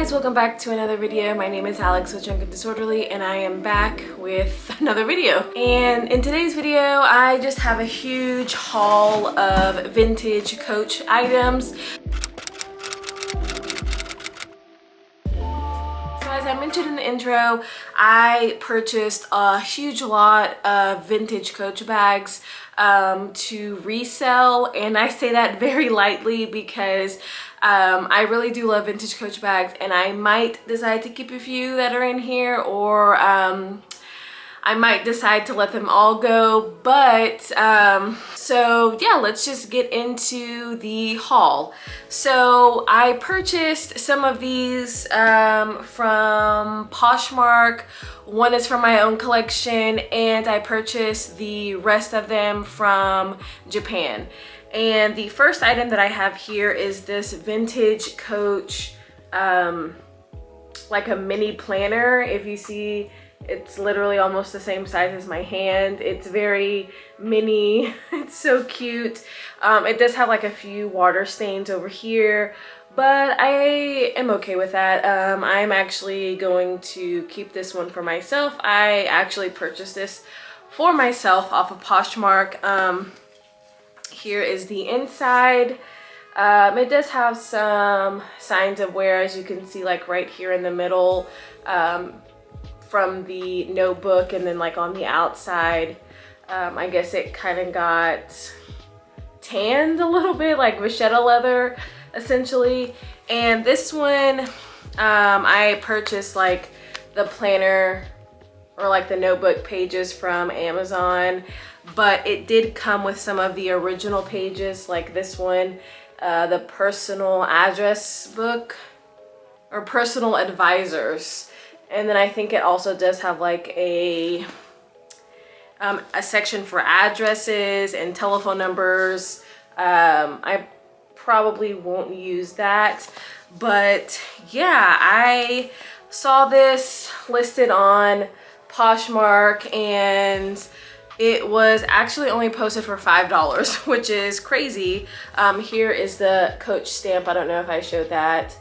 guys, welcome back to another video. My name is Alex with junkNdisorderly and I am back with another video. And in today's video, I just have a huge haul of vintage Coach items. As I mentioned in the intro, I purchased a huge lot of vintage Coach bags to resell, and I say that very lightly because I really do love vintage Coach bags, and I might decide to keep a few that are in here, or I might decide to let them all go. But so yeah, let's just get into the haul. So I purchased some of these from Poshmark. One is from my own collection, and I purchased the rest of them from Japan. And the first item that I have here is this vintage Coach like a mini planner. If you see, it's literally almost the same size as my hand. It's very mini. It's so cute. It does have like a few water stains over here, but I am okay with that. I'm actually going to keep this one for myself. I actually purchased this for myself off of Poshmark. Here is the inside. It does have some signs of wear, as you can see, like right here in the middle, from the notebook, and then like on the outside, I guess it kind of got tanned a little bit, like vachetta leather essentially. And this one, I purchased like the planner or like the notebook pages from Amazon, but it did come with some of the original pages, like this one, the personal address book or personal advisors. And then I think it also does have like a section for addresses and telephone numbers. I probably won't use that, but yeah, I saw this listed on Poshmark and it was actually only posted for $5, which is crazy. Here is the Coach stamp. I don't know if I showed that.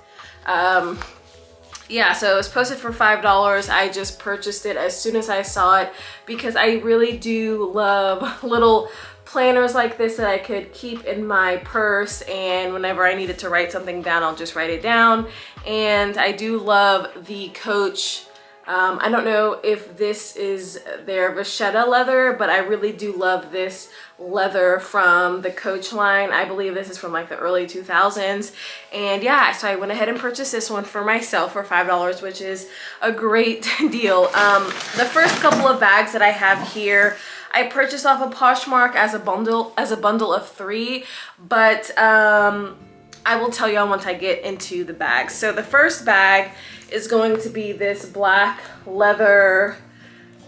Yeah, so it was posted for $5. I just purchased it as soon as I saw it because I really do love little planners like this that I could keep in my purse, and whenever I needed to write something down, I'll just write it down. And I do love the Coach. I don't know if this is their vachetta leather, but I really do love this leather from the Coach line. I believe this is from like the early 2000s. And yeah, so I went ahead and purchased this one for myself for $5, which is a great deal. The first couple of bags that I have here, I purchased off of Poshmark as a bundle of 3, but I will tell y'all once I get into the bags. So the first bag is going to be this black leather,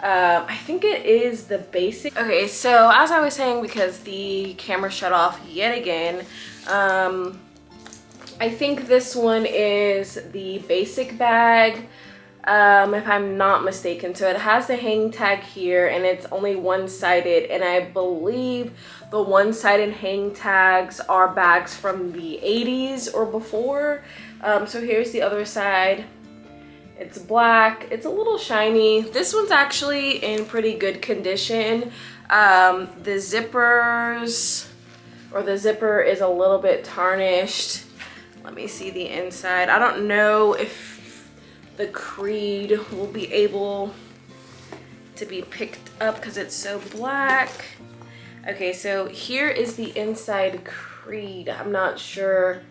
I think it is the basic. Okay, so as I was saying, because the camera shut off yet again, I think this one is the basic bag, if I'm not mistaken. So it has the hang tag here, and it's only one-sided, and I believe the one-sided hang tags are bags from the 80s or before. So here's the other side. It's black, it's a little shiny. This one's actually in pretty good condition. The zippers, or the zipper, is a little bit tarnished. Let me see the inside. I don't know if the creed will be able to be picked up because it's so black. Okay, so here is the inside creed. I'm not sure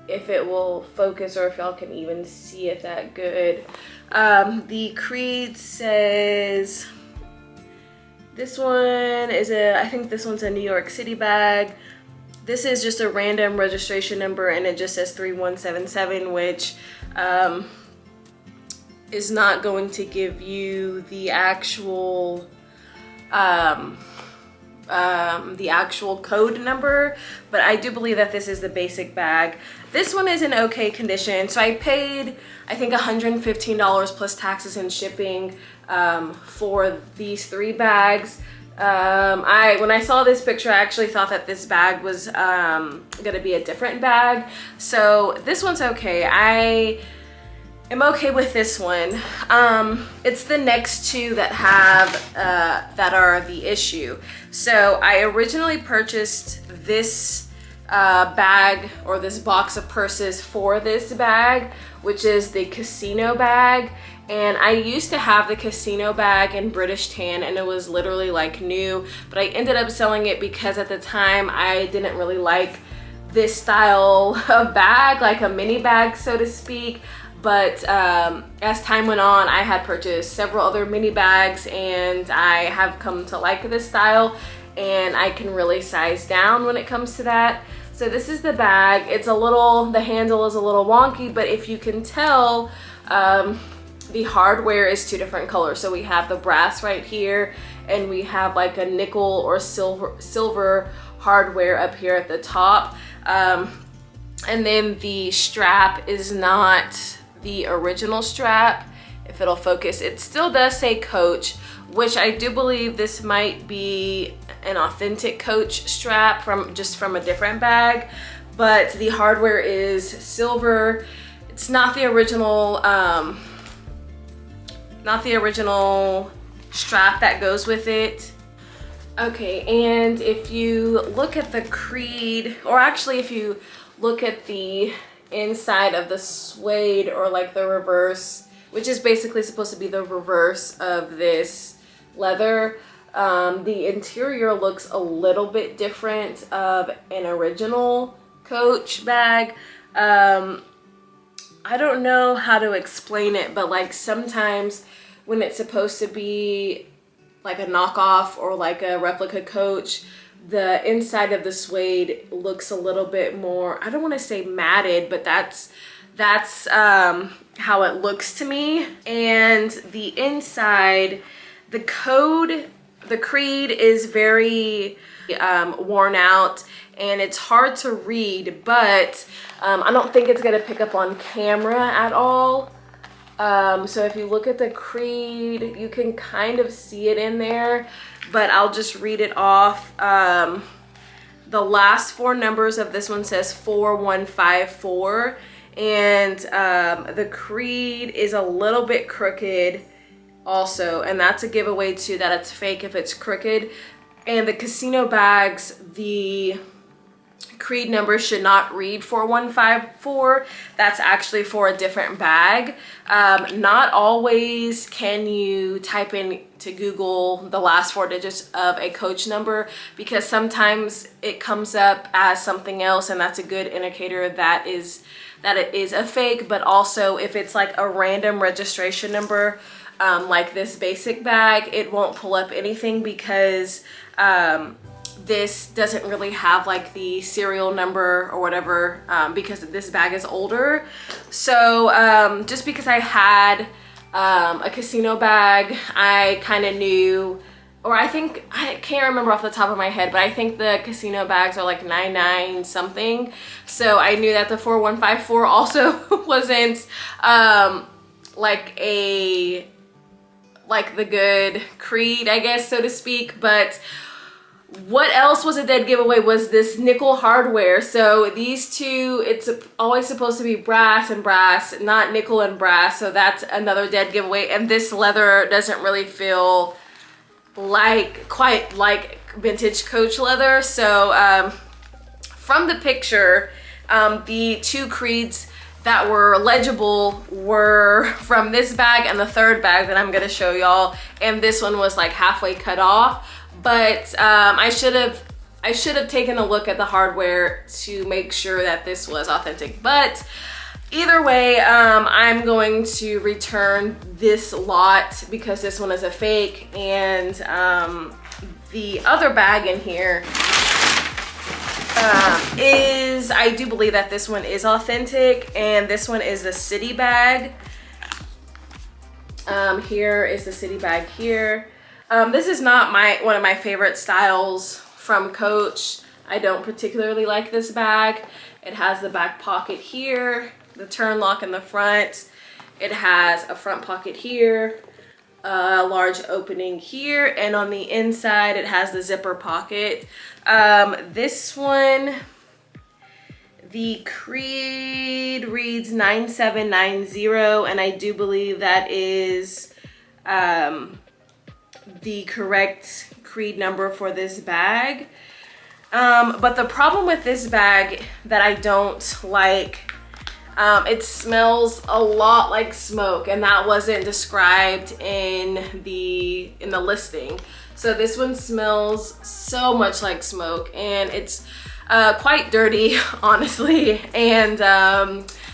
if it will focus or if y'all can even see it that good. The creed says, this one is I think this one's a New York City bag. This is just a random registration number, and it just says 3177, which is not going to give you the actual code number, but I do believe that this is the basic bag. This one is in okay condition. So I paid, I think, $115 plus taxes and shipping for these 3 bags. When I saw this picture, I actually thought that this bag was gonna be a different bag. So this one's okay. I am okay with this one. It's the next two that have that are the issue. So I originally purchased this bag, or this box of purses for this bag, which is the casino bag. And I used to have the casino bag in British tan, and it was literally like new, but I ended up selling it because at the time I didn't really like this style of bag, like a mini bag, so to speak. But as time went on, I had purchased several other mini bags, and I have come to like this style, and I can really size down when it comes to that. So this is the bag. It's a little, the handle is a little wonky, but if you can tell, the hardware is two different colors. So we have the brass right here, and we have like a nickel or silver hardware up here at the top. And then the strap is not the original strap. If it'll focus, it still does say Coach, which I do believe this might be an authentic Coach strap from a different bag, but the hardware is silver. It's not the original strap that goes with it. Okay, and if you look at the Creed, or actually if you look at the inside of the suede, or like the reverse, which is basically supposed to be the reverse of this leather, the interior looks a little bit different of an original Coach bag. I don't know how to explain it, but like sometimes when it's supposed to be like a knockoff or like a replica Coach, the inside of the suede looks a little bit more, I don't want to say matted, but that's how it looks to me. And the inside, the Creed is very worn out, and it's hard to read, but I don't think it's gonna pick up on camera at all. So if you look at the Creed, you can kind of see it in there, but I'll just read it off. The last four numbers of this one says 4154, and the Creed is a little bit crooked also, and that's a giveaway too that it's fake if it's crooked. And the casino bags, the Creed number should not read 4154. That's actually for a different bag. Not always can you type in to Google the last four digits of a Coach number, because sometimes it comes up as something else, and that's a good indicator that it is a fake. But also if it's like a random registration number, like this basic bag, it won't pull up anything, because this doesn't really have like the serial number or whatever, because this bag is older. So just because I had a casino bag, I kind of knew, or I can't remember off the top of my head, but I think the casino bags are like 99 something. So I knew that the 4154 also wasn't like the good Creed, I guess, so to speak. But what else was a dead giveaway was this nickel hardware. So these two, it's always supposed to be brass and brass, not nickel and brass. So that's another dead giveaway. And this leather doesn't really feel quite like vintage Coach leather. So from the picture, the two Creeds that were legible were from this bag and the third bag that I'm gonna show y'all. And this one was like halfway cut off. But I should have taken a look at the hardware to make sure that this was authentic. But either way, I'm going to return this lot because this one is a fake. And the other bag in here I do believe that this one is authentic, and this one is the city bag. Here is the city bag here. This is not one of my favorite styles from Coach. I don't particularly like this bag. It has the back pocket here, the turn lock in the front. It has a front pocket here, a large opening here, and on the inside it has the zipper pocket. This one, the creed reads 9790, and I do believe that is the correct creed number for this bag. But the problem with this bag that I don't like, it smells a lot like smoke, and that wasn't described in the listing. So this one smells so much like smoke, and it's quite dirty, honestly. And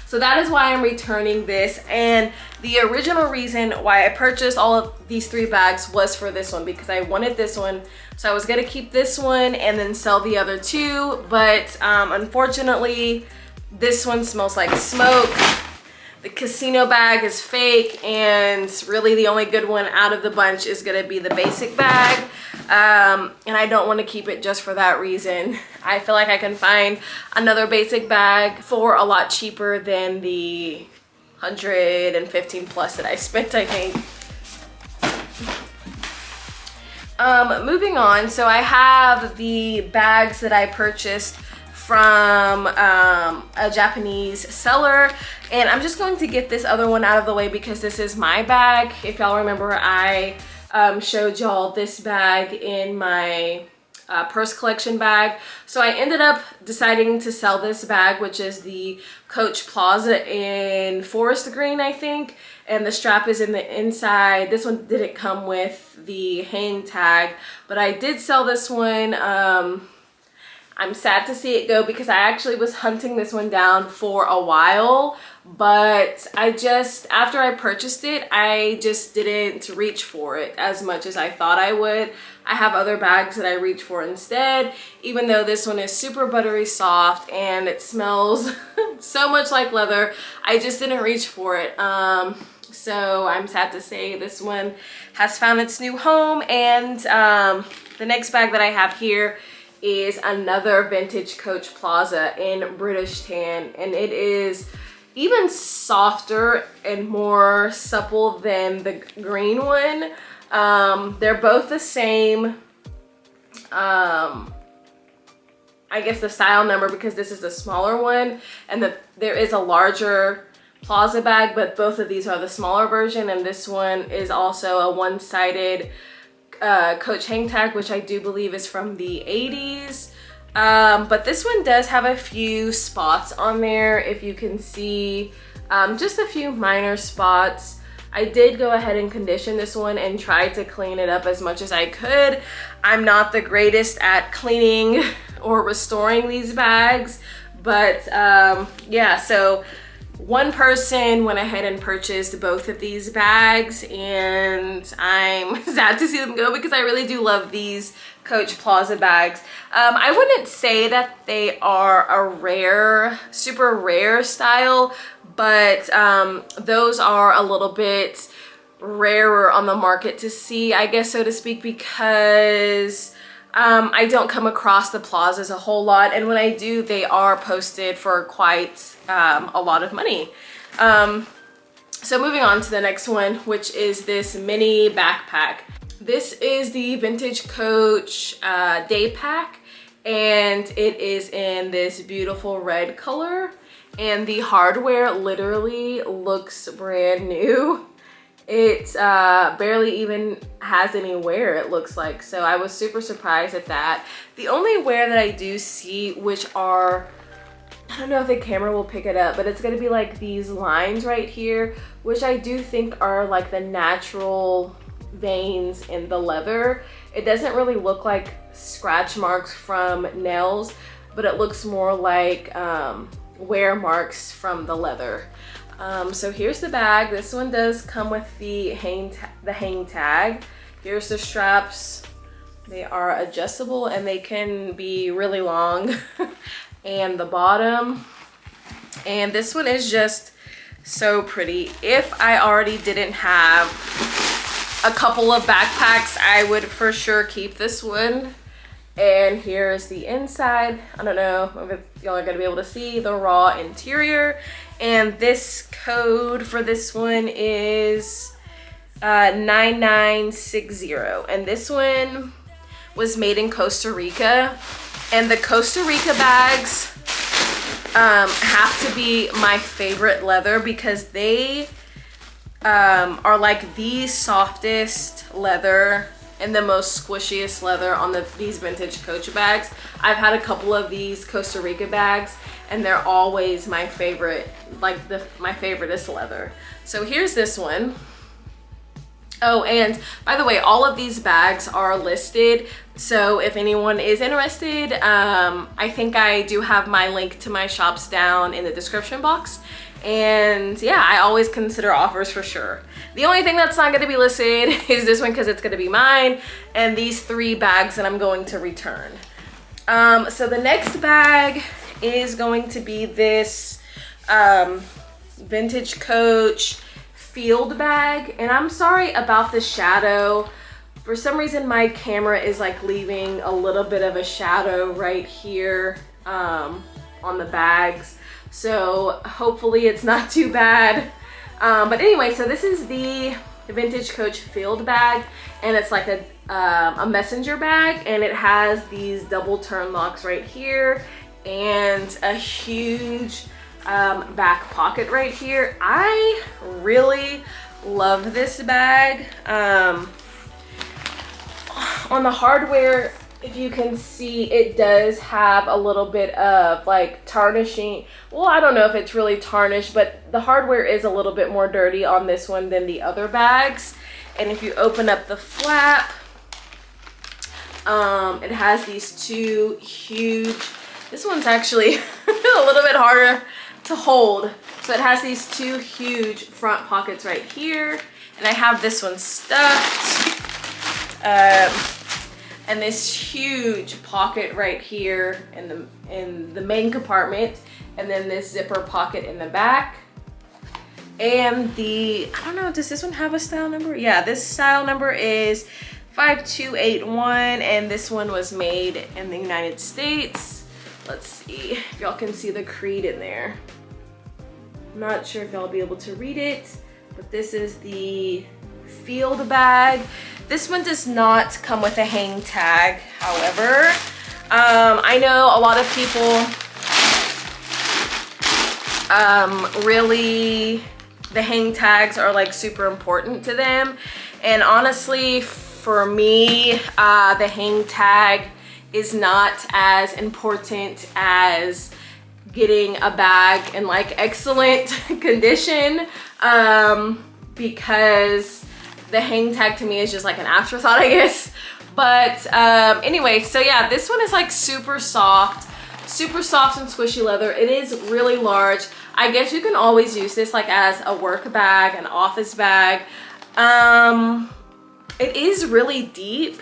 so that is why I'm returning this. And the original reason why I purchased all of these 3 bags was for this one, because I wanted this one. So I was gonna keep this one and then sell the other 2, but unfortunately, this one smells like smoke. The casino bag is fake, and really the only good one out of the bunch is gonna be the basic bag. And I don't want to keep it just for that reason. I feel like I can find another basic bag for a lot cheaper than the 115 plus that I spent, I think. Moving on, so I have the bags that I purchased from a Japanese seller, and I'm just going to get this other one out of the way because this is my bag. If y'all remember, I showed y'all this bag in my purse collection bag. So I ended up deciding to sell this bag, which is the Coach Plaza in forest green, I think, and the strap is in the inside. This one didn't come with the hang tag, but I did sell this one. I'm sad to see it go because I actually was hunting this one down for a while, but after I purchased it, I just didn't reach for it as much as I thought I would. I have other bags that I reach for instead, even though this one is super buttery soft and it smells so much like leather. I just didn't reach for it. So I'm sad to say this one has found its new home. And the next bag that I have here is another vintage Coach Plaza in British tan, and it is even softer and more supple than the green one. They're both the same, I guess the style number, because this is the smaller one, and there is a larger Plaza bag, but both of these are the smaller version, and this one is also a one-sided Coach hang tag, which I do believe is from the 80s. But this one does have a few spots on there, if you can see, just a few minor spots. I did go ahead and condition this one and try to clean it up as much as I could. I'm not the greatest at cleaning or restoring these bags, but yeah, so one person went ahead and purchased both of these bags, and I'm sad to see them go because I really do love these Coach Plaza bags. I wouldn't say that they are a super rare style, but those are a little bit rarer on the market to see, I guess, so to speak, because I don't come across the Plazas a whole lot, and when I do, they are posted for quite a lot of money. So moving on to the next one, which is this mini backpack. This is the Vintage Coach Day Pack, and it is in this beautiful red color, and the hardware literally looks brand new. It barely even has any wear, it looks like. So I was super surprised at that. The only wear that I do see, which are, I don't know if the camera will pick it up, but it's gonna be like these lines right here, which I do think are like the natural veins in the leather. It doesn't really look like scratch marks from nails, but it looks more like wear marks from the leather. So here's the bag. This one does come with the hang tag. Here's the straps. They are adjustable and they can be really long. And the bottom. And this one is just so pretty. If I already didn't have a couple of backpacks, I would for sure keep this one. And here's the inside. I don't know if y'all are gonna be able to see the raw interior. And this code for this one is 9960, and this one was made in Costa Rica. And the Costa Rica bags have to be my favorite leather because they are like the softest leather and the most squishiest leather on these vintage Coach bags. I've had a couple of these Costa Rica bags and they're always my favorite, like my favoriteest leather. So here's this one. Oh, and by the way, all of these bags are listed. So if anyone is interested, I think I do have my link to my shops down in the description box. And yeah, I always consider offers for sure. The only thing that's not going to be listed is this one because it's going to be mine, and these 3 bags that I'm going to return. So the next bag is going to be this vintage Coach field bag, and I'm sorry about the shadow. For some reason my camera is like leaving a little bit of a shadow right here on the bags, so hopefully it's not too bad. But anyway, so this is the vintage Coach field bag, and it's like a messenger bag, and it has these double turn locks right here and a huge back pocket right here. I really love this bag. On the hardware, if you can see, it does have a little bit of like tarnishing. Well, I don't know if it's really tarnished, but the hardware is a little bit more dirty on this one than the other bags. And if you open up the flap, it has these 2 huge, this one's actually a little bit harder to hold. So it has these 2 huge front pockets right here, and I have this one stuffed. And this huge pocket right here in the main compartment, and then this zipper pocket in the back. And I don't know, does this one have a style number? Yeah, this style number is 5281, and this one was made in the United States. Let's see if y'all can see the creed in there. I'm not sure if y'all will be able to read it, but this is the field bag. This one does not come with a hang tag, however. I know a lot of people really, the hang tags are like super important to them. And honestly, for me, the hang tag is not as important as getting a bag in like excellent condition, because the hang tag to me is just like an afterthought, I guess. But anyway, so yeah, this one is like super soft and squishy leather. It is really large. I guess you can always use this like as a work bag, an office bag. It is really deep.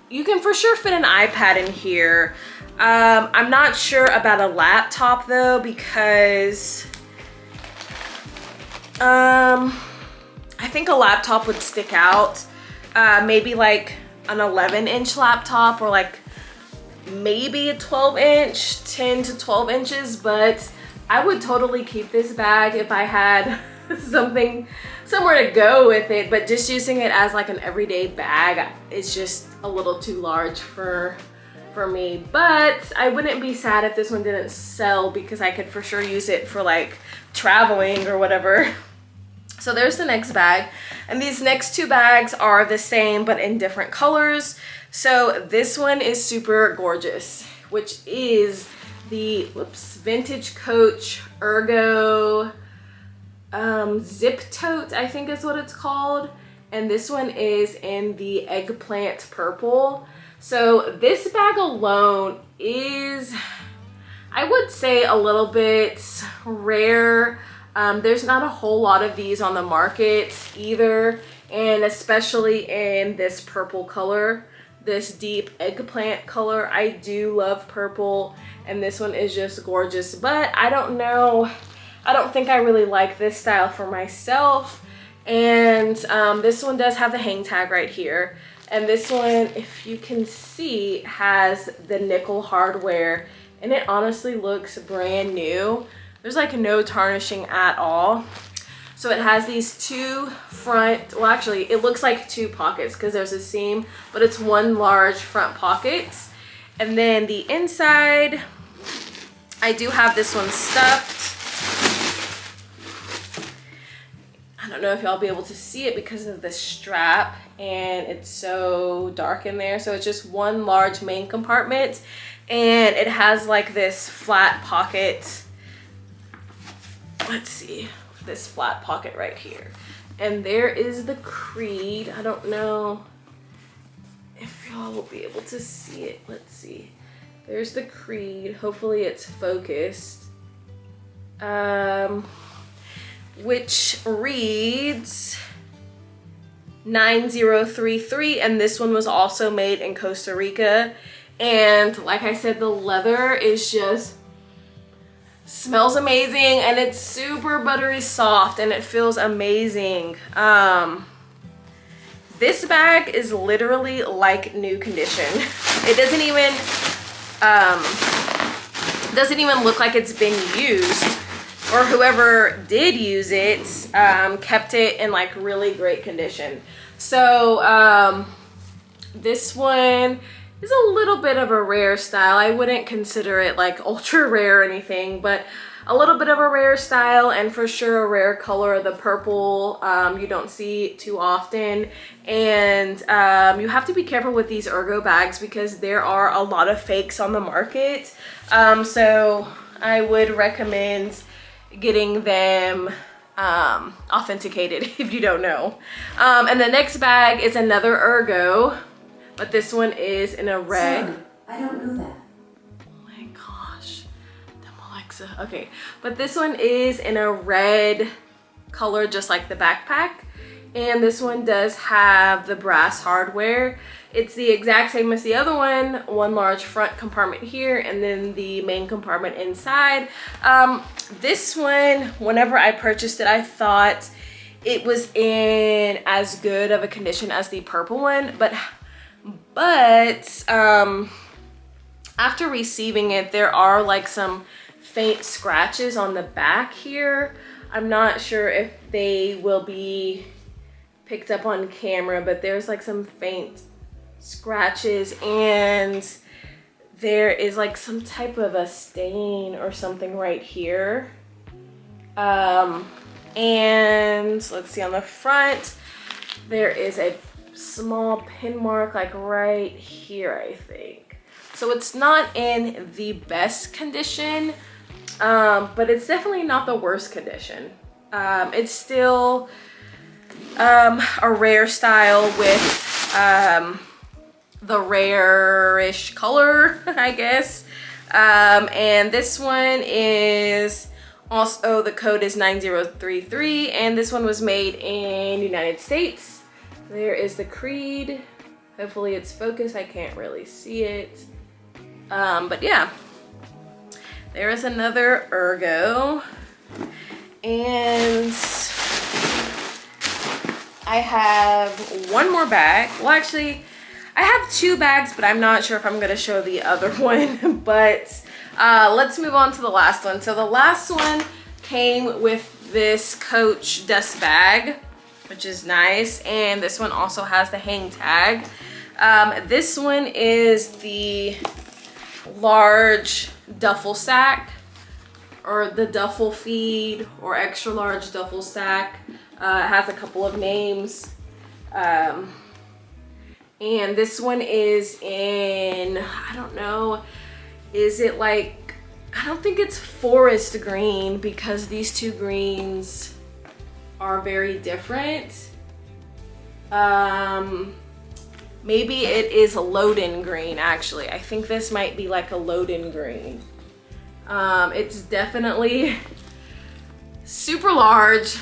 You can for sure fit an iPad in here. I'm not sure about a laptop though, because I think a laptop would stick out. Maybe like an 11-inch laptop, or like maybe a 12-inch, 10 to 12 inches, but I would totally keep this bag if I had somewhere to go with it. But just using it as like an everyday bag is just a little too large for me. But I wouldn't be sad if this one didn't sell, because I could for sure use it for like traveling or whatever. So there's the next bag, and these next 2 bags are the same but in different colors. So this one is super gorgeous, which is the vintage Coach Ergo zip tote, I think is what it's called. And this one is in the eggplant purple. So this bag alone is, I would say, a little bit rare. There's not a whole lot of these on the market either, and especially in this purple color, this deep eggplant color. I do love purple, and this one is just gorgeous, but I don't know, I don't think I really like this style for myself. And this one does have the hang tag right here, and this one, if you can see, has the nickel hardware, and it honestly looks brand new. There's like no tarnishing at all. So it has these two front, well actually it looks like two pockets because there's a seam, but it's one large front pocket. And then the inside, I do have this one stuffed. I don't know if y'all be able to see it because of the strap and it's so dark in there. So it's just one large main compartment and it has like this flat pocket. Let's see, this flat pocket right here. And there is the creed. I don't know if y'all will be able to see it. Let's see. There's the creed. Hopefully it's focused. Which reads 9033, and this one was also made in Costa Rica. And like I said, the leather is just smells amazing and it's super buttery soft and it feels amazing. This bag is literally like new condition. It doesn't even look like it's been used, or whoever did use it kept it in like really great condition. So this one is a little bit of a rare style. I wouldn't consider it like ultra rare or anything, but a little bit of a rare style, and for sure a rare color. The purple you don't see too often, and you have to be careful with these Ergo bags because there are a lot of fakes on the market. So I would recommend getting them authenticated if you don't know. And the next bag is another Ergo, but this one is in a red. Sorry, I don't know that. Oh my gosh, damn Alexa. Okay, but this one is in a red color, just like the backpack. And this one does have the brass hardware. It's the exact same as the other one large front compartment here, and then the main compartment inside. This one, whenever I purchased it, I thought it was in as good of a condition as the purple one, but after receiving it, there are like some faint scratches on the back here. I'm not sure if they will be picked up on camera, but there's like some faint scratches, and there is like some type of a stain or something right here. And let's see, on the front there is a small pin mark like right here, I think. So it's not in the best condition, but it's definitely not the worst condition. It's still a rare style with the rare-ish color, I guess. And this one is also, the code is 9033, and this one was made in United States. There is the creed. Hopefully it's focused. I can't really see it. But yeah, there is another Ergo. And I have one more bag. Well, actually, I have two bags, but I'm not sure if I'm gonna show the other one. But let's move on to the last one. So the last one came with this Coach dust bag, which is nice. And this one also has the hang tag. This one is the large duffel sack, or the duffel feed, or extra large duffel sack. It has a couple of names. And this one is in, I don't know, is it like, I don't think it's forest green, because these two greens are very different. Maybe it is a Loden green, actually. I think this might be like a Loden green. It's definitely super large,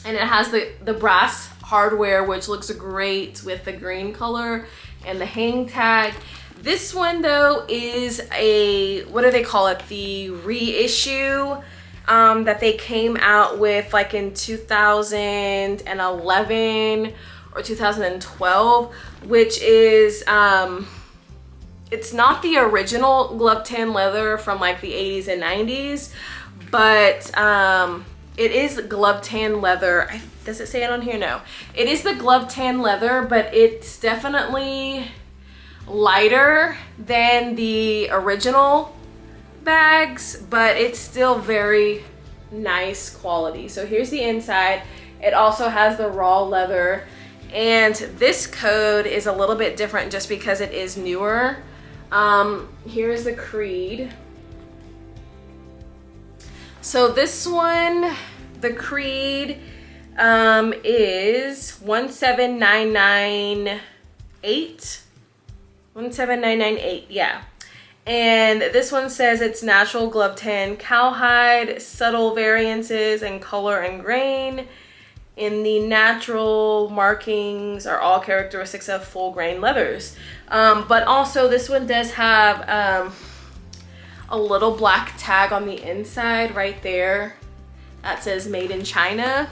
and it has the brass hardware, which looks great with the green color and the hang tag. This one though is a, what do they call it? The reissue that they came out with like in 2011 or 2012, which is, it's not the original glove tan leather from like the 80s and 90s, but it is glove tan leather. Does it say it on here? No. It is the glove tan leather, but it's definitely lighter than the original bags, but it's still very nice quality. So here's the inside. It also has the raw leather, and this code is a little bit different just because it is newer. Here's the creed. So this one, the creed is 17998. 17998, yeah. And this one says it's natural glove tan cowhide, subtle variances in color and grain. In the natural markings are all characteristics of full grain leathers. But also this one does have a little black tag on the inside right there that says made in China,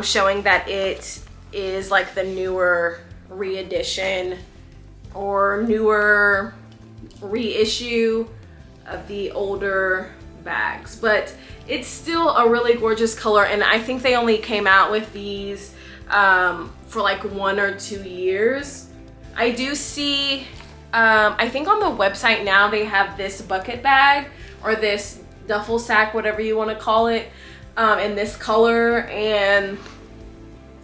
showing that it is like the newer reedition or newer reissue of the older bags. But it's still a really gorgeous color, and I think they only came out with these for like 1 or 2 years. I do see I think on the website now they have this bucket bag or this duffel sack, whatever you want to call it, in this color and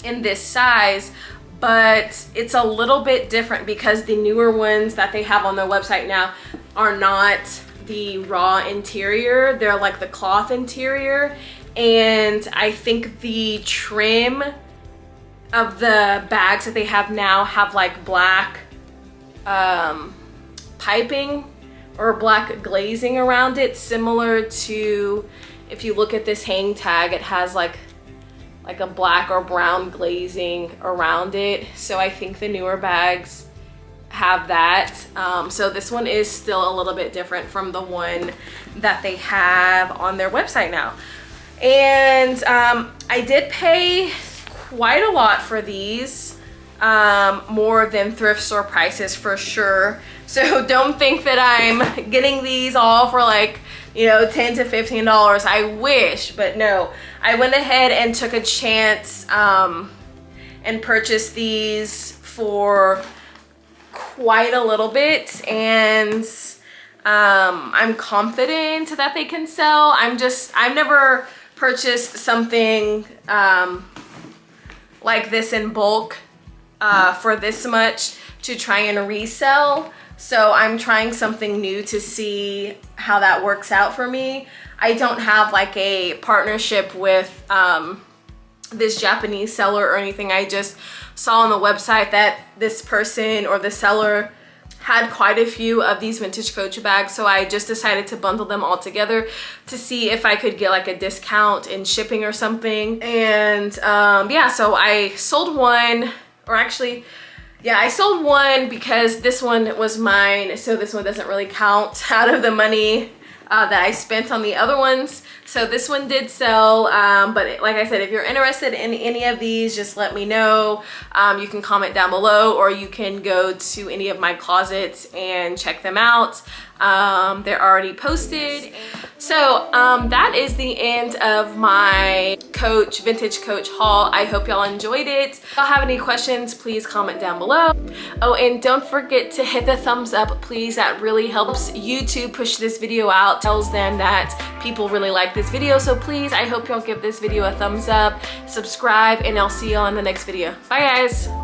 in this size, but it's a little bit different because the newer ones that they have on their website now are not the raw interior. They're like the cloth interior, and I think the trim of the bags that they have now have like black piping or black glazing around it, similar to, if you look at this hang tag, it has like a black or brown glazing around it. So I think the newer bags have that. So this one is still a little bit different from the one that they have on their website now. And I did pay quite a lot for these, more than thrift store prices for sure. So don't think that I'm getting these all for like, you know, $10 to $15. I wish, but no. I went ahead and took a chance and purchased these for quite a little bit, and I'm confident that they can sell. I've never purchased something like this in bulk for this much to try and resell. So I'm trying something new to see how that works out for me. I don't have like a partnership with this Japanese seller or anything. I just saw on the website that this person or the seller had quite a few of these vintage Coach bags, so I just decided to bundle them all together to see if I could get like a discount in shipping or something. And yeah, so I sold one, or actually, yeah, I sold one because this one was mine, so this one doesn't really count out of the money that I spent on the other ones. So this one did sell, but like I said, if you're interested in any of these, just let me know. You can comment down below, or you can go to any of my closets and check them out. They're already posted. So that is the end of my vintage Coach haul. I hope y'all enjoyed it. If y'all have any questions, please comment down below. Oh, and don't forget to hit the thumbs up, please. That really helps YouTube push this video out, tells them that people really like this video. So please, I hope y'all give this video a thumbs up, subscribe, and I'll see y'all in the next video. Bye guys.